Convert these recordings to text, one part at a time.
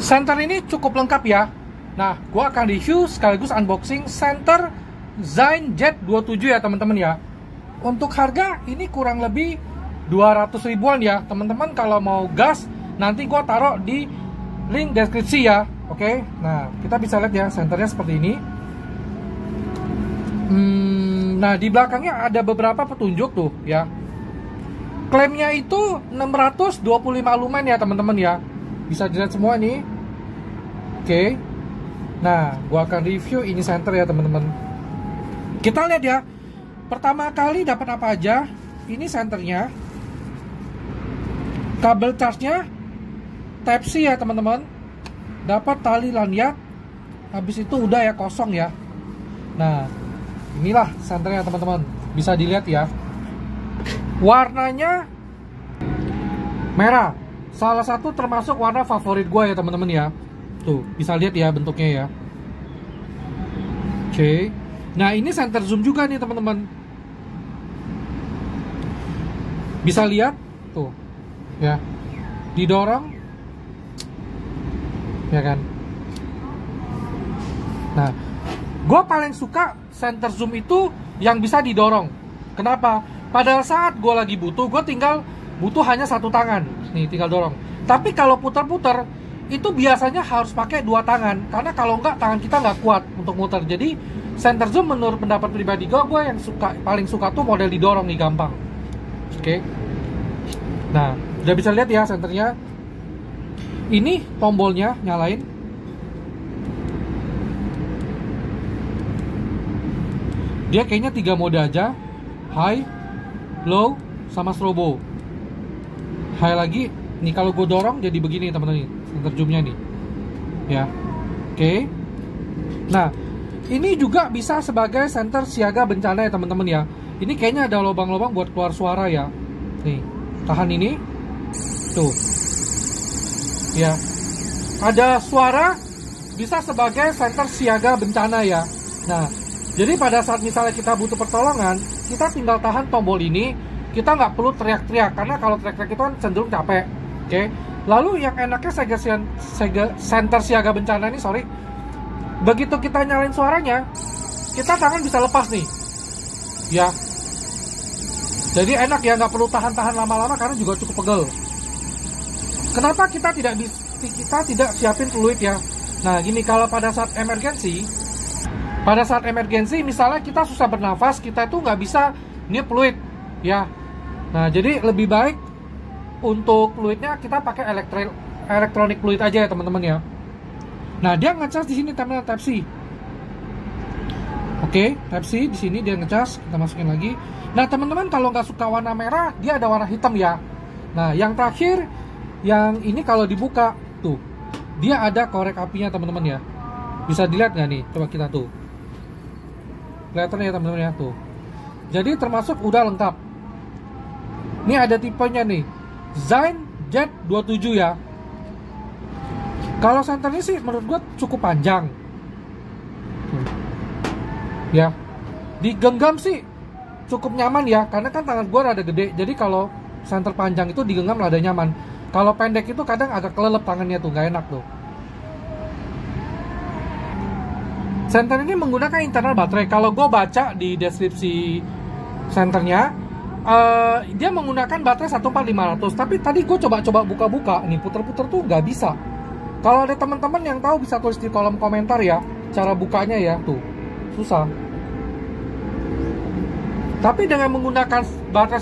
Center ini cukup lengkap ya. Nah, gua akan review sekaligus unboxing center Zain Z27 ya teman-teman ya. Untuk harga ini kurang lebih 200 ribuan ya teman-teman. Kalau mau gas nanti gua taruh di link deskripsi ya. Oke, nah kita bisa lihat ya senternya seperti ini. Nah di belakangnya ada beberapa petunjuk tuh ya. Klaimnya itu 625 lumen ya teman-teman ya. Bisa dilihat semua nih. Oke. Nah, gua akan review ini center ya teman-teman. Kita lihat ya. Pertama kali dapat apa aja? Ini senternya. Kabel charge-nya Type-C ya teman-teman. Dapat tali lanyard. Habis itu udah ya kosong ya. Nah, inilah senternya teman-teman. Bisa dilihat ya. Warnanya merah. Salah satu termasuk warna favorit gue ya teman-teman ya. Tuh, bisa lihat ya bentuknya ya. Oke. Nah, ini center zoom juga nih teman-teman. Bisa lihat tuh. Ya. Didorong. Ya kan? Nah, gue paling suka center zoom itu yang bisa didorong. Kenapa? Pada saat gue lagi butuh, gue tinggal butuh hanya satu tangan. Nih, tinggal dorong. Tapi kalau putar-putar, itu biasanya harus pakai dua tangan. Karena kalau enggak, tangan kita nggak kuat untuk muter. Jadi, center zoom menurut pendapat pribadi gue yang paling suka tuh model didorong nih, gampang. Oke. Nah, udah bisa lihat ya senternya. Ini tombolnya, nyalain. Dia kayaknya 3 mode aja. High, low, sama strobo. High lagi. Nih kalau gue dorong jadi begini teman-teman. Center zoomnya nih. Ya. Oke. Nah, ini juga bisa sebagai center siaga bencana ya teman-teman ya. Ini kayaknya ada lubang-lubang buat keluar suara ya. Nih, tahan ini. Tuh. Ya. Ada suara, bisa sebagai center siaga bencana ya. Nah, jadi pada saat misalnya kita butuh pertolongan, kita tinggal tahan tombol ini. Kita nggak perlu teriak-teriak, karena kalau teriak-teriak itu kan cenderung capek. Oke. Lalu yang enaknya center siaga bencana ini, begitu kita nyalain suaranya, kita tangan bisa lepas nih. Ya. Jadi enak ya, nggak perlu tahan-tahan lama-lama karena juga cukup pegel. Kenapa kita tidak siapin fluid ya? Nah, gini, kalau pada saat emergency, misalnya kita susah bernafas, kita itu nggak bisa niup fluid ya. Nah, jadi lebih baik untuk fluidnya kita pakai elektronik fluid aja ya teman-teman ya. Nah, dia ngecas di sini terminal Type-C. Oke, Type-C di sini dia ngecas, kita masukin lagi. Nah, teman-teman kalau nggak suka warna merah, dia ada warna hitam ya. Nah, yang terakhir, yang ini kalau dibuka tuh, dia ada korek apinya teman-teman ya. Bisa dilihat nggak nih? Coba kita tuh. Kelihatan ya teman-teman ya tuh. Jadi termasuk udah lengkap. Ini ada tipenya nih, Zain Z27 ya. Kalau senternya sih menurut gue cukup panjang. Ya. Digenggam sih cukup nyaman ya, karena kan tangan gue rada gede. Jadi kalau senter panjang itu digenggam rada nyaman. Kalau pendek itu kadang agak kelelep tangannya tuh, nggak enak tuh. Center ini menggunakan internal baterai. Kalau gue baca di deskripsi senternya, dia menggunakan baterai 14500. Tapi tadi gue coba-coba buka-buka, nih puter-puter tuh nggak bisa. Kalau ada teman-teman yang tahu bisa tulis di kolom komentar ya, cara bukanya ya, tuh susah. Tapi dengan menggunakan baterai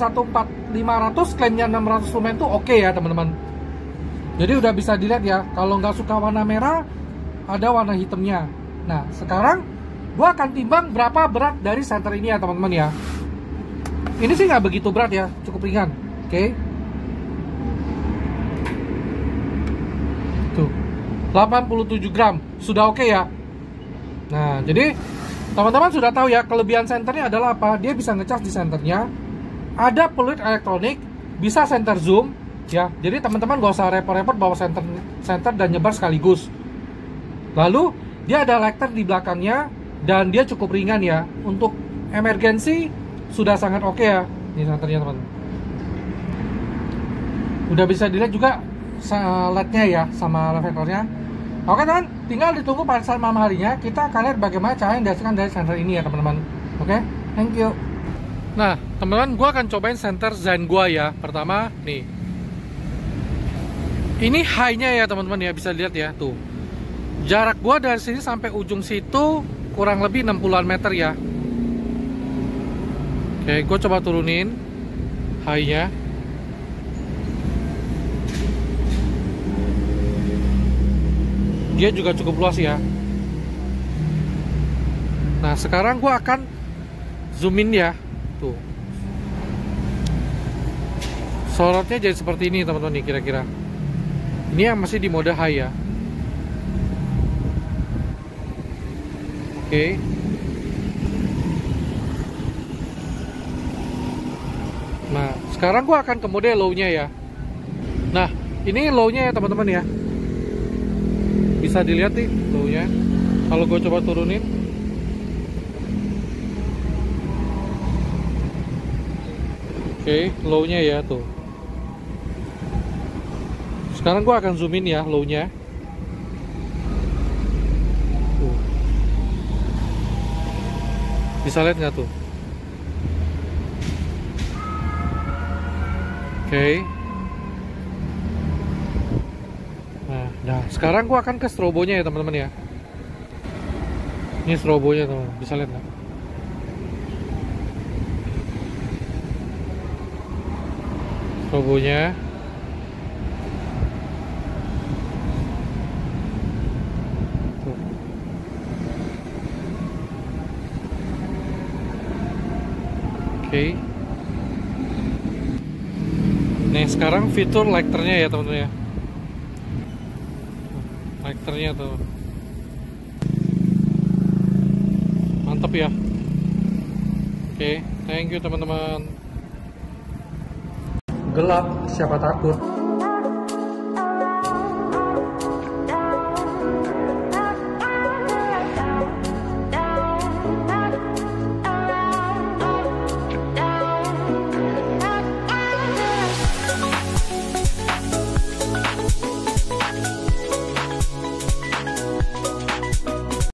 14500, klaimnya 600 lumen tuh oke ya teman-teman. Jadi udah bisa dilihat ya, kalau nggak suka warna merah, ada warna hitamnya. Nah, sekarang gua akan timbang berapa berat dari center ini ya teman-teman ya. Ini sih nggak begitu berat ya, cukup ringan. Oke. Tuh, 87 gram, sudah oke ya. Nah, jadi teman-teman sudah tahu ya, kelebihan senternya adalah apa? Dia bisa ngecas di senternya, ada peluit elektronik, bisa center zoom ya. Jadi teman-teman gak usah repot-repot bawa center dan nyebar sekaligus. Lalu dia ada lighter di belakangnya dan dia cukup ringan ya. Untuk emergency sudah sangat oke ya. Ini senternya teman. Udah bisa dilihat juga LED-nya ya, sama reflektornya. Oke teman, tinggal ditunggu pada saat malam harinya. Kita akan lihat bagaimana cara yang dihasilkan dari senter ini ya teman-teman. Oke, thank you. Nah teman-teman, gue akan cobain senter Zen gue ya. Pertama nih, ini high-nya ya teman-teman ya, bisa lihat ya tuh. Jarak gue dari sini sampai ujung situ kurang lebih 60-an meter ya. Oke, gue coba turunin high-nya. Dia juga cukup luas ya. Nah sekarang gue akan zoom in ya. Tuh, sorotnya jadi seperti ini teman-teman nih kira-kira. Ini yang masih di mode high ya. Oke. Nah sekarang gue akan ke mode low-nya ya. Nah ini low-nya ya teman-teman ya. Bisa dilihat nih low-nya. Kalau gue coba turunin, oke, low-nya ya tuh. Sekarang gue akan zoom in ya low-nya. Bisa lihat nggak tuh? Oke. Nah, sekarang gua akan ke strobonya ya teman-teman ya. Ini strobonya teman, bisa lihat nggak? Strobonya. Tuh. Oke. Nih sekarang fitur lighternya ya teman-teman ya. Lighternya tuh mantap ya. Oke, thank you teman-teman. Gelap siapa takut.